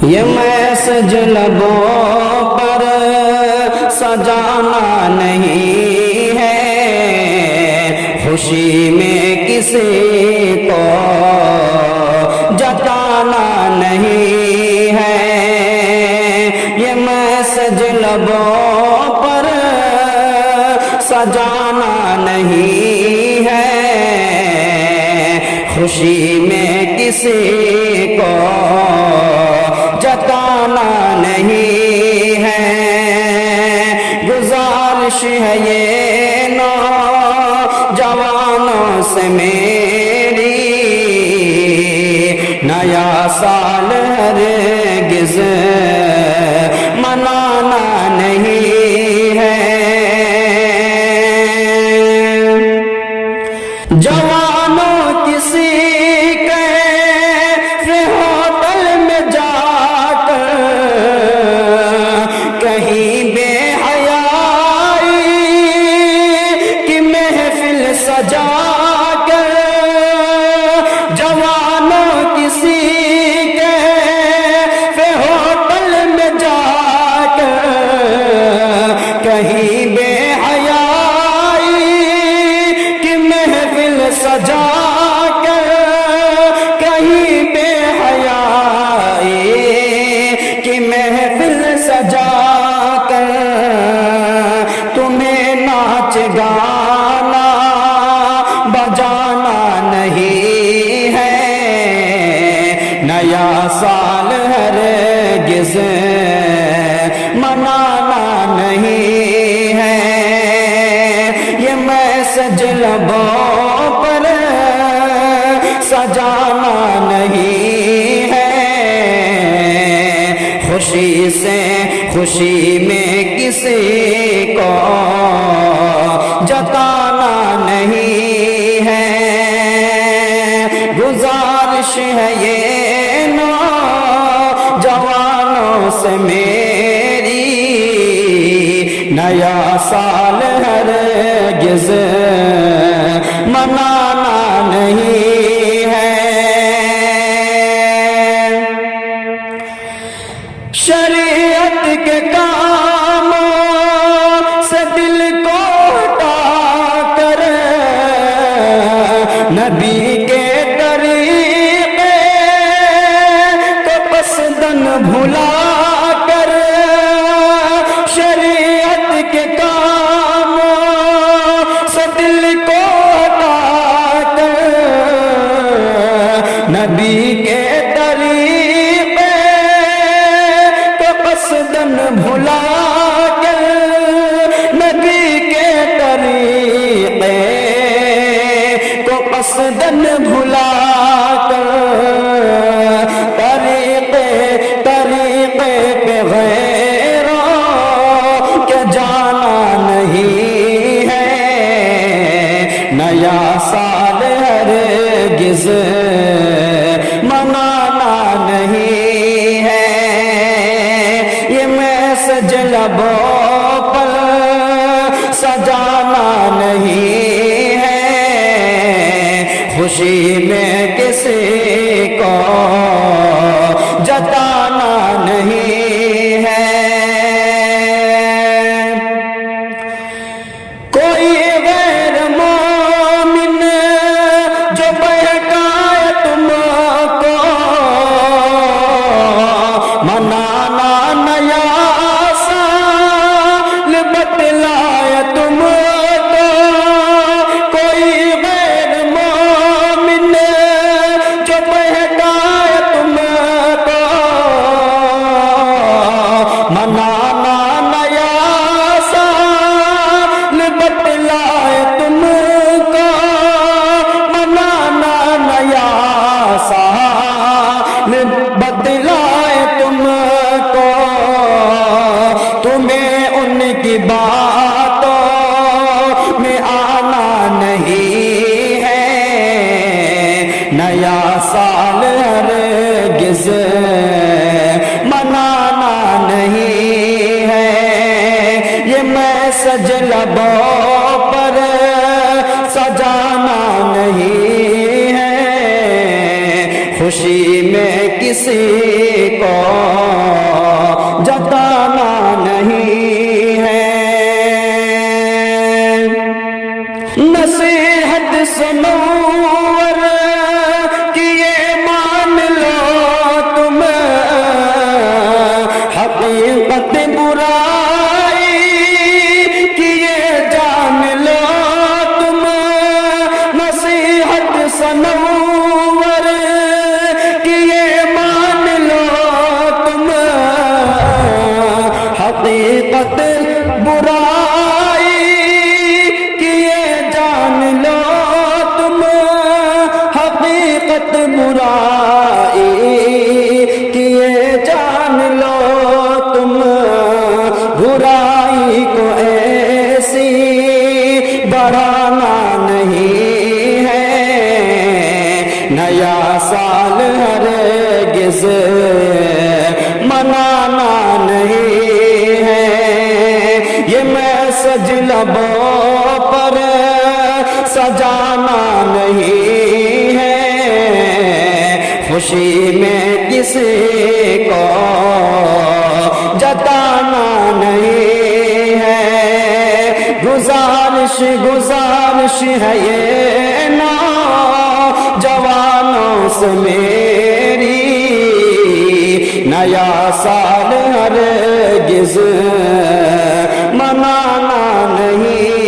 یہ میسج لبوں پر سجانا نہیں ہے، خوشی میں کسی کو جتانا نہیں ہے۔ یہ میسج لبوں پر سجانا نہیں ہے، خوشی میں کسی کو جتانا نہیں ہے۔ گزارش ہے یہ نوجوانوں سے میری، نیا سال ہرگز منانا نہیں ہے۔ جوانوں کسی کیفے ہوٹل میں جا کر کہیں بے حیائی کی محفل سجا کر، جوانوں کسی کیفے ہوٹل میں جا کر کہیں بے حیائی کی محفل سجا کر، کہیں بے حیائی کی محفل سجا کر تمہیں ناچ گانا بجانا نہیں ہے، نیا سال ہرگز منانا نہیں ہے۔ یہ میسج لبوں پر سجانا نہیں ہے، خوشی سے خوشی میں کسی کو جتانا نہیں ہے۔ گزارش ہے یہ نوجوانوں سے میری، نیا سال ہرگز منانا نہیں ہے۔ شریعت کے کاموں سے دل کو ہٹا کر، نبی کے طریقے کو پسدن بھلا کر، شریعت کے کاموں سے دل کو ہٹا کر، نبی کے طریقے کو پسدن بھلا کر، نبی کے طریقے کو پسدن بھلا کر، طریقے پہ غیروں کے جانا نہیں ہے، نیا سال ہرگز منانا نہیں ہے۔ یہ میسج لبوں پر سجانا نہیں ہے، خوشی میں کسی کو جتانا نہیں ہے۔ کوئی غیر مومن جو بہکائے تم کو، منانا نیا سال بتلائے تم کو، کوئی غیر مومن جو بہکائے تم کو، منانا نیا سال بتلائے تم کو، منانا نیا سال بتلائے تم کو، تمہیں ان کی باتوں میں آنا نہیں ہے، نیا سال ہرگز منانا نہیں ہے۔ یہ میسج لبوں پر سجانا نہیں ہے، خوشی میں کسی کو جتانا نہیں ہے۔ نصیحت سنو اور کہ یہ مان لو تم، حقیقت برائی کہ یہ جان لو تم۔ نصیحت سنو اور کہ یہ مان لو تم، حقیقت برائی کہ یہ جان لو تم، حقیقت برائی کہ یہ جان لو تم۔ برائی کو ایسی بڑھانا نہیں ہے، نیا سال ہرگز منانا نہیں ہے، یہ میسج لبوں پر سجانا نہیں ہے، خوشی میں کسی کو جتانا نہیں ہے۔ گزارش ہے یہ نوجوانوں سے میری، نیا سال ہرگز منانا نہیں